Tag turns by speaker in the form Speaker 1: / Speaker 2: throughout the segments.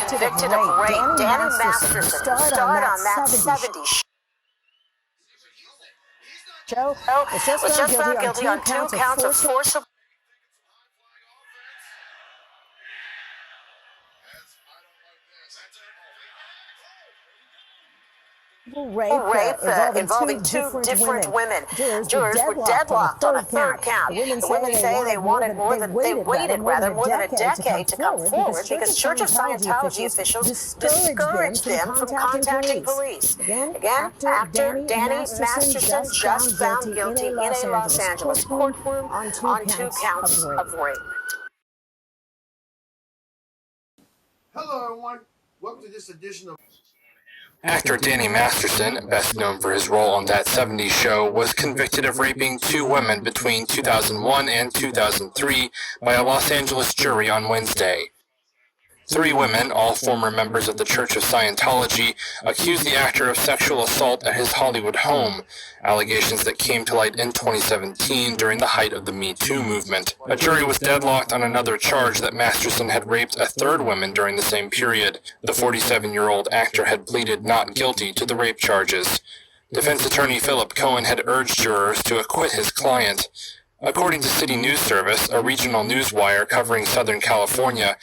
Speaker 1: convicted of rape. Danny Masterson starred on that 70s show was just found guilty on 2 counts of forcible rape involving two different women. Jurors were deadlocked on a third count. The women say they waited more than a decade to come forward because Church of Scientology officials discouraged them from contacting police. Again, actor Danny Masterson just found guilty in a Los Angeles courtroom on 2 counts of rape.
Speaker 2: Hello, everyone. Welcome to this edition of
Speaker 3: Actor Danny Masterson, best known for his role on That 70s Show, was convicted of raping 2 women between 2001 and 2003 by a Los Angeles jury on Wednesday. 3 women, all former members of the Church of Scientology, accused the actor of sexual assault at his Hollywood home, allegations that came to light in 2017 during the height of the Me Too movement. A jury was deadlocked on another charge that Masterson had raped a 3rd woman during the same period. The 47-year-old actor had pleaded not guilty to the rape charges. Defense attorney Philip Cohen had urged jurors to acquit his client. According to City News Service, a regional newswire covering Southern California,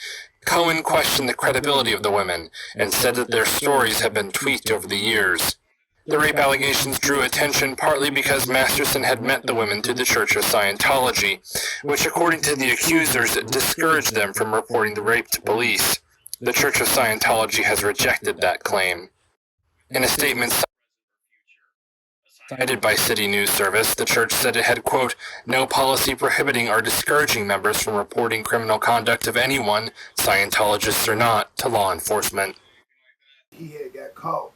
Speaker 3: Cohen questioned the credibility of the women and said that their stories had been tweaked over the years. The rape allegations drew attention partly because Masterson had met the women through the Church of Scientology, which, according to the accusers, discouraged them from reporting the rape to police. The Church of Scientology has rejected that claim. In a statement cited by City News Service, the church said it had, quote, no policy prohibiting or discouraging members from reporting criminal conduct of anyone, Scientologists or not, to law enforcement.
Speaker 2: He had got caught,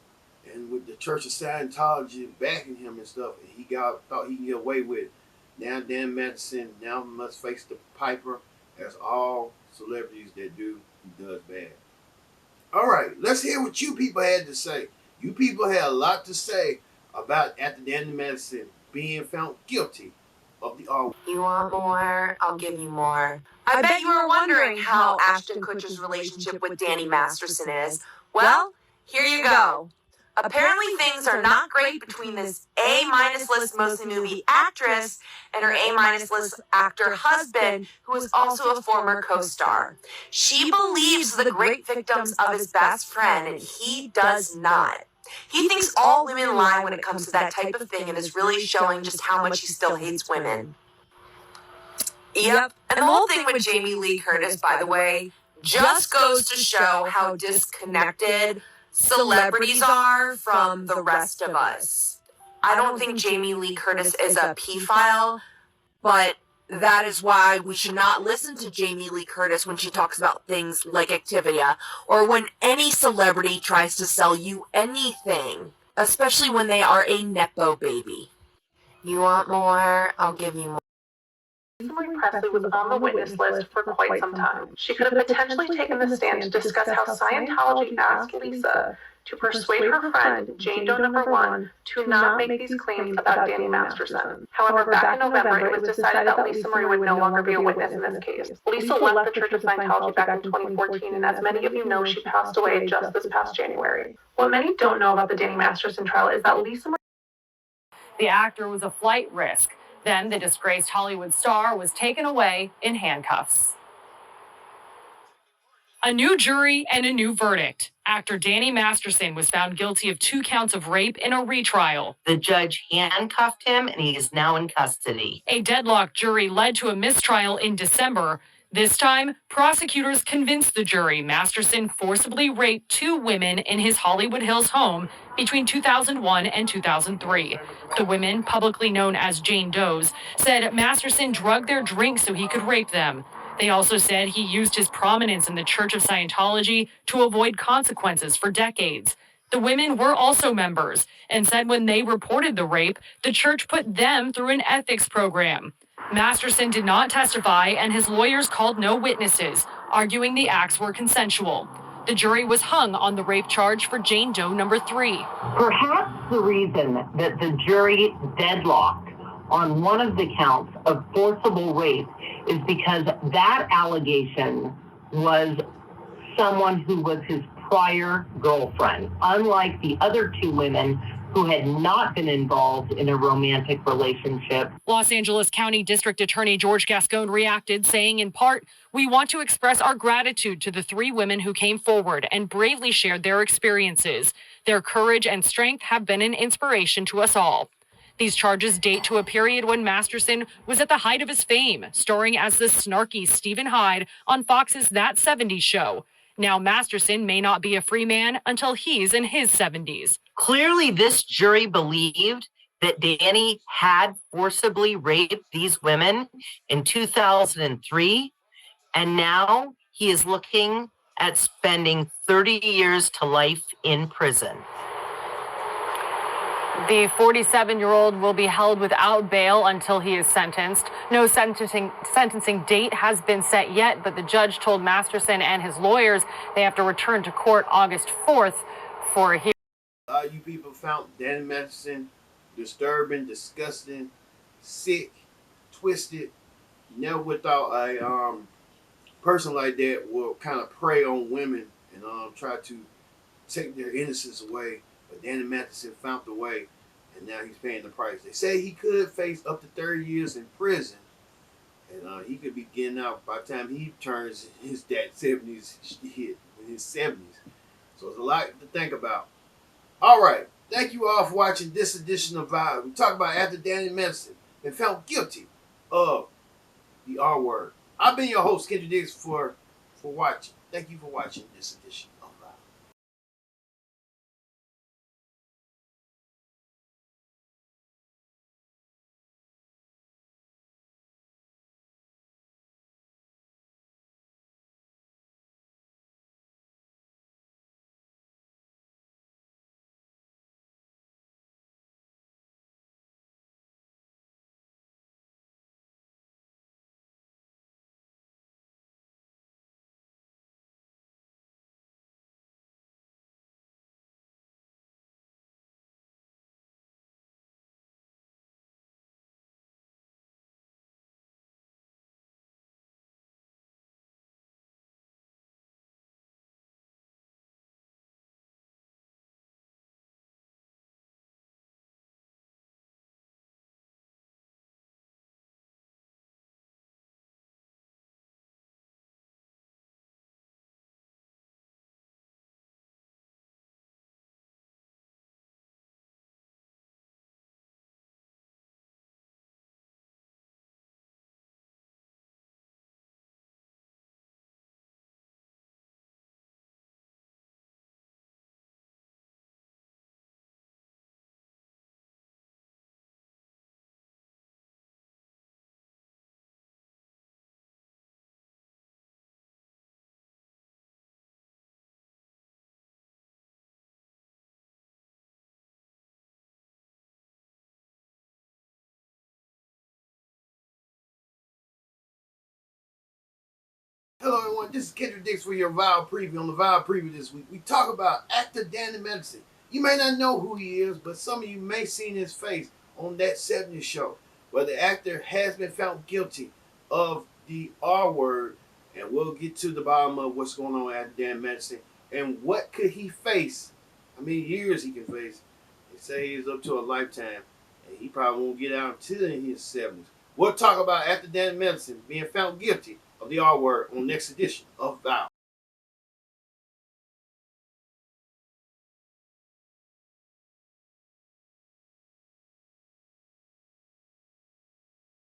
Speaker 2: and with the Church of Scientology backing him and stuff, and he thought he could get away with it. Now Dan Masterson now must face the piper, as all celebrities that do does bad. All right, let's hear what you people had to say. You people had a lot to say about after Danny Masterson being found guilty of the R.
Speaker 1: You want more? I'll give you more. I bet you were wondering how Ashton Kutcher's relationship with Danny Masterson is. Well, here you go. Apparently things are not great between this A-minus list mostly movie actress and her A-minus list actor husband, who is also a former co-star. She believes the great victims of his best friend, and he does not. He thinks all women lie when it comes to that type of thing and is really showing just how much he still hates women. Yep. And the whole thing with Jamie Lee Curtis, by the way, just goes to show how disconnected celebrities are from the rest of us. I don't think Jamie Lee Curtis is a pedophile, but that is why we should not listen to Jamie Lee Curtis when she talks about things like Activia, or when any celebrity tries to sell you anything, especially when they are a Nepo baby. You want more? I'll give you more.
Speaker 4: Marie Presley was on the witness list for quite some time. She could have potentially taken the stand to discuss how Scientology asked Lisa to persuade her friend, Jane Doe #1, to not make these claims about Danny Masterson. However, back in November, it was decided that Lisa Marie would no longer be a witness in this case. Lisa left the Church of Scientology back in 2014, and as many of you know, she passed away just this past January. What many don't know about the Danny Masterson trial is that Lisa Marie...
Speaker 5: The actor was a flight risk. Then the disgraced Hollywood star was taken away in handcuffs. A new jury and a new verdict. Actor Danny Masterson was found guilty of 2 counts of rape in a retrial.
Speaker 6: The judge handcuffed him, and he is now in custody.
Speaker 5: A deadlocked jury led to a mistrial in December. This time, prosecutors convinced the jury Masterson forcibly raped 2 women in his Hollywood Hills home between 2001 and 2003. The women, publicly known as Jane Does, said Masterson drugged their drinks so he could rape them. They also said he used his prominence in the Church of Scientology to avoid consequences for decades. The women were also members and said when they reported the rape, the church put them through an ethics program. Masterson did not testify, and his lawyers called no witnesses, arguing the acts were consensual. The jury was hung on the rape charge for Jane Doe #3.
Speaker 6: Perhaps the reason that the jury deadlocked on one of the counts of forcible rape is because that allegation was someone who was his prior girlfriend, unlike the other two women who had not been involved in a romantic relationship.
Speaker 5: Los Angeles County District Attorney George Gascon reacted, saying in part, "We want to express our gratitude to the three women who came forward and bravely shared their experiences. Their courage and strength have been an inspiration to us all." These charges date to a period when Masterson was at the height of his fame, starring as the snarky Stephen Hyde on Fox's That 70s Show. Now Masterson may not be a free man until he's in his 70s.
Speaker 6: Clearly, this jury believed that Danny had forcibly raped these women in 2003, and now he is looking at spending 30 years to life in prison.
Speaker 5: The 47-year-old will be held without bail until he is sentenced. No sentencing date has been set yet, but the judge told Masterson and his lawyers they have to return to court August 4th for a hearing.
Speaker 2: You people found Danny Masterson disturbing, disgusting, sick, twisted. Never would thought a person like that will kind of prey on women and try to take their innocence away. But Danny Masterson found the way, and now he's paying the price. They say he could face up to 30 years in prison, and he could be getting out by the time he turns his 70s hit in his 70s. So it's a lot to think about. All right, thank you all for watching this edition of Vibe. We talk about after Danny Masterson been found guilty of the R word. I've been your host, Kendrick Diggs, for watching. Thank you for watching this edition of Vibe. Hello everyone, this is Kendrick Diggs for your Vibe Preview. On the Vibe Preview this week, we talk about actor Danny Masterson. You may not know who he is, but some of you may have seen his face on That 70s Show, where the actor has been found guilty of the R word, and we'll get to the bottom of what's going on after Danny Masterson and what could he face, how many years he can face. They say he's up to a lifetime, and he probably won't get out until in his 70s. We'll talk about after Danny Masterson being found guilty of the R word on next edition of Vibe.